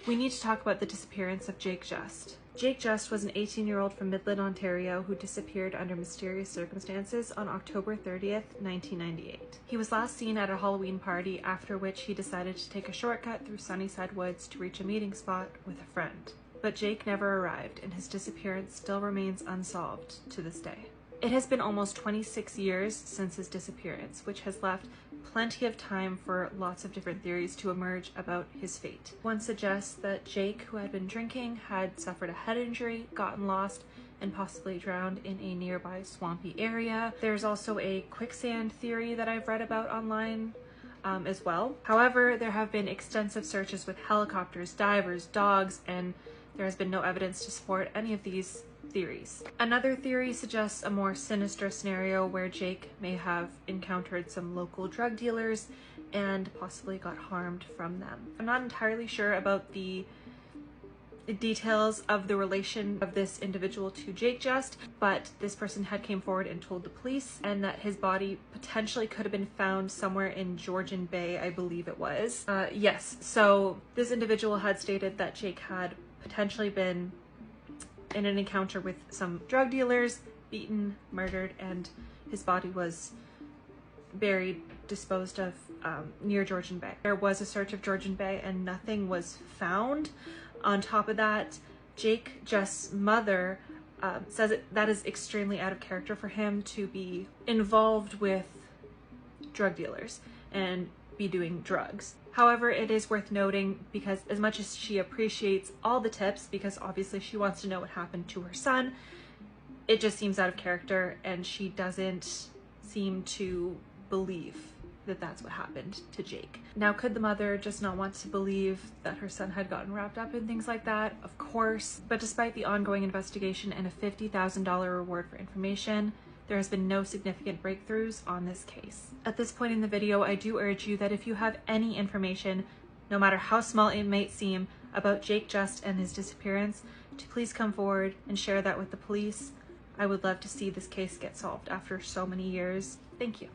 We need to talk about the disappearance of Jake Just. Jake Just was an 18-year-old from Midland, Ontario who disappeared under mysterious circumstances on October 30th, 1998. He was last seen at a Halloween party, after which he decided to take a shortcut through Sunnyside Woods to reach a meeting spot with a friend. But Jake never arrived, and his disappearance still remains unsolved to this day. It has been almost 26 years since his disappearance, which has left plenty of time for lots of different theories to emerge about his fate. One suggests that Jake, who had been drinking, had suffered a head injury, gotten lost, and possibly drowned in a nearby swampy area. There's also a quicksand theory that I've read about online as well. However, there have been extensive searches with helicopters, divers, dogs, and there has been no evidence to support any of these theories. Another theory suggests a more sinister scenario where Jake may have encountered some local drug dealers and possibly got harmed from them. I'm not entirely sure about the details of the relation of this individual to Jake Just, but this person had came forward and told the police, and that his body potentially could have been found somewhere in Georgian Bay, I believe it was. Yes, so this individual had stated that Jake had potentially been in an encounter with some drug dealers, beaten, murdered, and his body was buried, disposed of near Georgian Bay. There was a search of Georgian Bay and nothing was found. On top of that, Jake Just's mother says that is extremely out of character for him to be involved with drug dealers and be doing drugs. However, it is worth noting, because as much as she appreciates all the tips, because obviously she wants to know what happened to her son, it just seems out of character, and she doesn't seem to believe that that's what happened to Jake. Now, could the mother just not want to believe that her son had gotten wrapped up in things like that? Of course. But despite the ongoing investigation and a $50,000 reward for information, there has been no significant breakthroughs on this case. At this point in the video, I do urge you that if you have any information, no matter how small it might seem, about Jake Just and his disappearance, to please come forward and share that with the police. I would love to see this case get solved after so many years. Thank you.